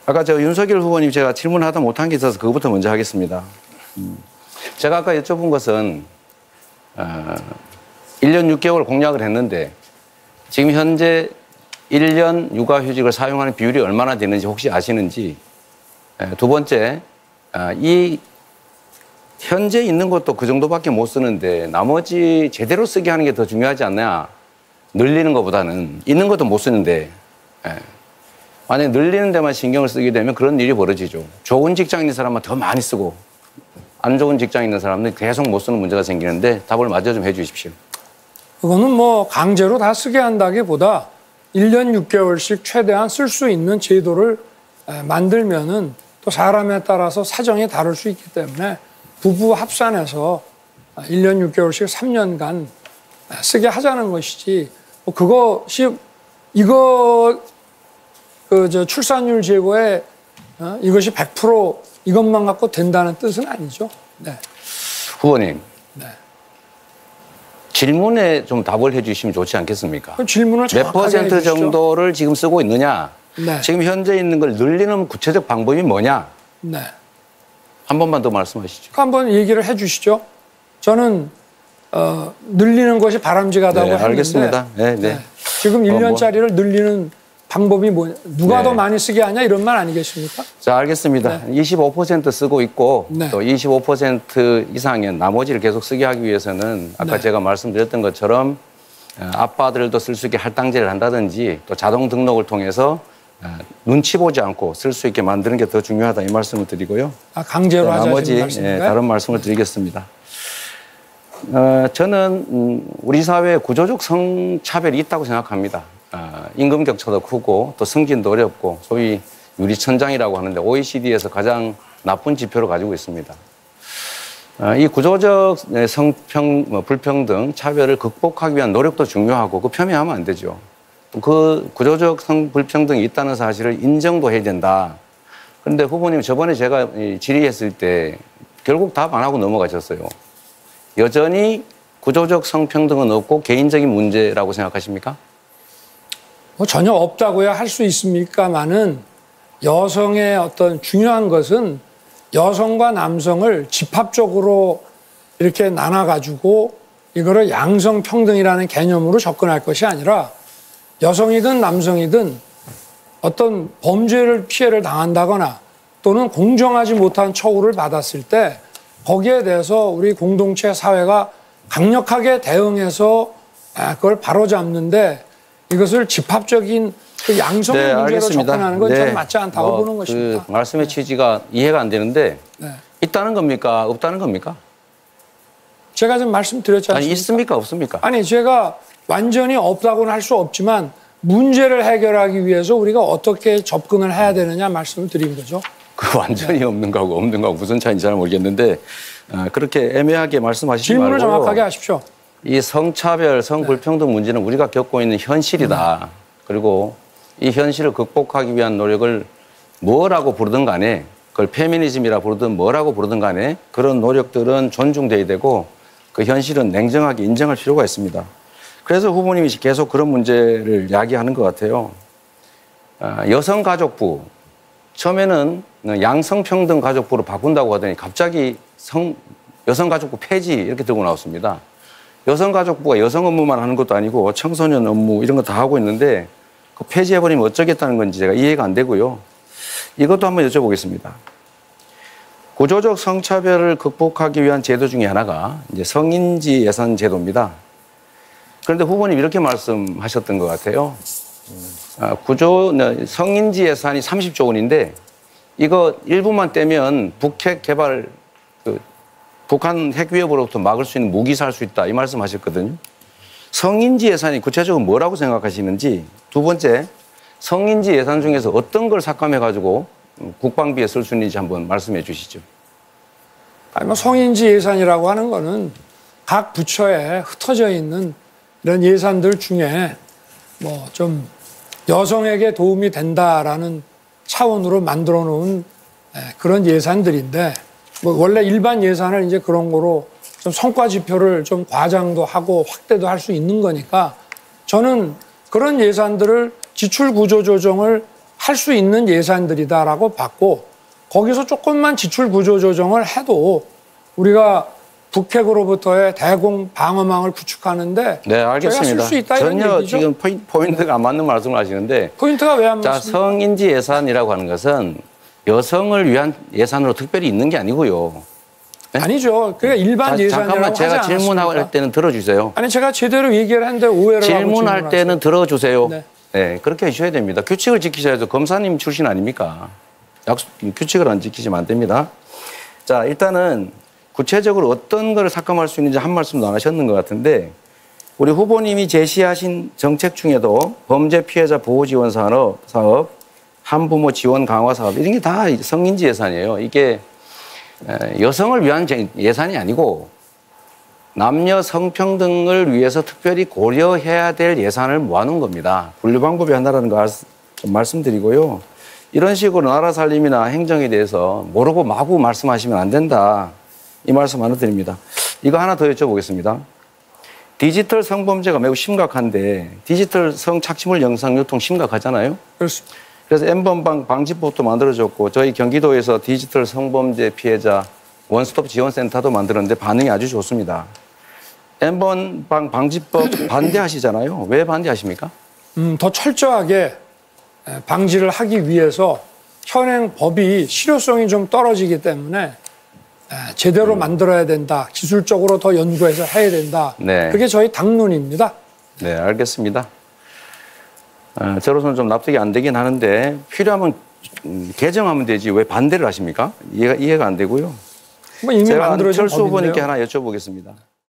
아까 저 윤석열 후보님 제가 질문하다 못한 게 있어서 그것부터 먼저 하겠습니다. 제가 아까 여쭤본 것은 1년 6개월 공약을 했는데 지금 현재 1년 육아휴직을 사용하는 비율이 얼마나 되는지 혹시 아시는지. 두 번째, 이 현재 있는 것도 그 정도밖에 못 쓰는데 나머지 제대로 쓰게 하는 게 더 중요하지 않냐. 늘리는 것보다는 있는 것도 못 쓰는데 만약에 늘리는 데만 신경을 쓰게 되면 그런 일이 벌어지죠. 좋은 직장 있는 사람은 더 많이 쓰고 안 좋은 직장 있는 사람은 계속 못 쓰는 문제가 생기는데 답을 마저 좀 해 주십시오. 그거는 뭐 강제로 다 쓰게 한다기보다 1년 6개월씩 최대한 쓸 수 있는 제도를 만들면은 또 사람에 따라서 사정이 다를 수 있기 때문에 부부 합산해서 1년 6개월씩 3년간 쓰게 하자는 것이지 뭐 그것이 이거 저 출산율 제고에 이것이 100% 이것만 갖고 된다는 뜻은 아니죠. 네. 후보님. 네. 질문에 좀 답을 해 주시면 좋지 않겠습니까? 그 질문을 몇 퍼센트 정도를 지금 쓰고 있느냐? 네. 지금 현재 있는 걸 늘리는 구체적 방법이 뭐냐? 네. 한 번만 더 말씀하시죠. 한번 얘기를 해 주시죠. 저는 늘리는 것이 바람직하다고 네, 했는데 알겠습니다. 네, 네. 네. 지금 1년짜리를 늘리는 방법이 뭐냐? 누가 더 많이 쓰게 하냐 이런 말 아니겠습니까? 자, 알겠습니다. 네. 25% 쓰고 있고 네. 또 25% 이상의 나머지를 계속 쓰게 하기 위해서는 아까 네. 제가 말씀드렸던 것처럼 아빠들도 쓸 수 있게 할당제를 한다든지 또 자동 등록을 통해서 눈치 보지 않고 쓸 수 있게 만드는 게 더 중요하다 이 말씀을 드리고요. 강제로 하자는 나머지 말씀인가요? 다른 말씀을 드리겠습니다. 저는 우리 사회에 구조적 성차별이 있다고 생각합니다. 임금 격차도 크고 또 승진도 어렵고 소위 유리천장이라고 하는데 OECD에서 가장 나쁜 지표를 가지고 있습니다. 이 구조적 불평등, 차별을 극복하기 위한 노력도 중요하고 그 폄훼하면 안 되죠. 그 구조적 성불평등이 있다는 사실을 인정도 해야 된다. 그런데 후보님 저번에 제가 질의했을 때 결국 답 안 하고 넘어가셨어요. 여전히 구조적 성평등은 없고 개인적인 문제라고 생각하십니까? 뭐 전혀 없다고야 할 수 있습니까만은 여성의 어떤 중요한 것은 여성과 남성을 집합적으로 이렇게 나눠가지고 이거를 양성평등이라는 개념으로 접근할 것이 아니라 여성이든 남성이든 어떤 범죄를 피해를 당한다거나 또는 공정하지 못한 처우를 받았을 때 거기에 대해서 우리 공동체 사회가 강력하게 대응해서 그걸 바로잡는데 이것을 집합적인 그 양성의 문제로 알겠습니다. 접근하는 건 좀 맞지 않다고 보는 것입니다. 그 말씀의 취지가 이해가 안 되는데 네. 있다는 겁니까? 없다는 겁니까? 제가 좀 말씀드렸지 않습니까? 아니 있습니까? 없습니까? 아니 제가 완전히 없다고는 할 수 없지만 문제를 해결하기 위해서 우리가 어떻게 접근을 해야 되느냐 말씀을 드린 거죠. 그 완전히 없는 거하고 없는 거하고 무슨 차이인지 잘 모르겠는데 그렇게 애매하게 말씀하시지 말고 질문을 정확하게 하십시오. 이 성차별, 성불평등 문제는 우리가 겪고 있는 현실이다. 그리고 이 현실을 극복하기 위한 노력을 뭐라고 부르든 간에 그걸 페미니즘이라 부르든 뭐라고 부르든 간에 그런 노력들은 존중돼야 되고 그 현실은 냉정하게 인정할 필요가 있습니다. 그래서 후보님이 계속 그런 문제를 야기하는 것 같아요. 여성가족부, 처음에는 양성평등가족부로 바꾼다고 하더니 갑자기 여성가족부 폐지 이렇게 들고 나왔습니다. 여성가족부가 여성 업무만 하는 것도 아니고 청소년 업무 이런 거 다 하고 있는데 그 폐지해버리면 어쩌겠다는 건지 제가 이해가 안 되고요. 이것도 한번 여쭤보겠습니다. 구조적 성차별을 극복하기 위한 제도 중에 하나가 이제 성인지 예산 제도입니다. 그런데 후보님 이렇게 말씀하셨던 것 같아요. 성인지 예산이 30조 원인데 이거 일부만 떼면 북핵 개발, 북한 핵 위협으로부터 막을 수 있는 무기 살 수 있다 이 말씀하셨거든요. 성인지 예산이 구체적으로 뭐라고 생각하시는지, 두 번째 성인지 예산 중에서 어떤 걸 삭감해가지고 국방비에 쓸 수 있는지 한번 말씀해 주시죠. 아니, 성인지 예산이라고 하는 거는 각 부처에 흩어져 있는 이런 예산들 중에 뭐 좀 여성에게 도움이 된다라는 차원으로 만들어 놓은 그런 예산들인데 뭐 원래 일반 예산을 이제 그런 거로 좀 성과 지표를 좀 과장도 하고 확대도 할 수 있는 거니까 저는 그런 예산들을 지출 구조 조정을 할 수 있는 예산들이다라고 봤고 거기서 조금만 지출 구조 조정을 해도 우리가 북핵으로부터의 대공 방어망을 구축하는데 네, 알겠습니다. 저희가 쓸 수 있다 이런 전혀 얘기죠. 지금 포인트가 안 맞는 말씀을 하시는데 포인트가 왜 안 자, 맞습니까? 성인지 예산이라고 하는 것은 여성을 위한 예산으로 특별히 있는 게 아니고요. 네? 아니죠. 그게 일반 예산이라고 잠깐만 하지 제가 질문할 않았습니까? 때는 들어주세요. 아니 제가 제대로 얘기를 했는데 오해를 하고 질문할 때는 들어주세요. 네. 네, 그렇게 해주셔야 됩니다. 규칙을 지키셔야죠. 검사님 출신 아닙니까? 규칙을 안 지키시면 안 됩니다. 자, 일단은 구체적으로 어떤 걸 삭감할 수 있는지 한 말씀도 안 하셨는 것 같은데 우리 후보님이 제시하신 정책 중에도 범죄 피해자 보호 지원 사업, 한부모 지원 강화 사업 이런 게 다 성인지 예산이에요. 이게 여성을 위한 예산이 아니고 남녀 성평등을 위해서 특별히 고려해야 될 예산을 모아놓은 겁니다. 분류 방법이 하나라는 거 좀 말씀드리고요. 이런 식으로 나라 살림이나 행정에 대해서 모르고 마구 말씀하시면 안 된다. 이 말씀 하나 드립니다. 이거 하나 더 여쭤보겠습니다. 디지털 성범죄가 매우 심각한데 디지털 성착취물 영상 유통 심각하잖아요. 그렇습니다. 그래서 N번방 방지법도 만들어졌고 저희 경기도에서 디지털 성범죄 피해자 원스톱 지원센터도 만들었는데 반응이 아주 좋습니다. N번방 방지법 반대하시잖아요. 왜 반대하십니까? 더 철저하게 방지를 하기 위해서 현행 법이 실효성이 좀 떨어지기 때문에 제대로 만들어야 된다. 기술적으로 더 연구해서 해야 된다. 네. 그게 저희 당론입니다. 네, 알겠습니다. 저로서는 좀 납득이 안 되긴 하는데 필요하면 개정하면 되지 왜 반대를 하십니까? 이해가 안 되고요. 뭐 이미 제가 만들어진 안철수 후보님께 법인데요. 하나 여쭤보겠습니다.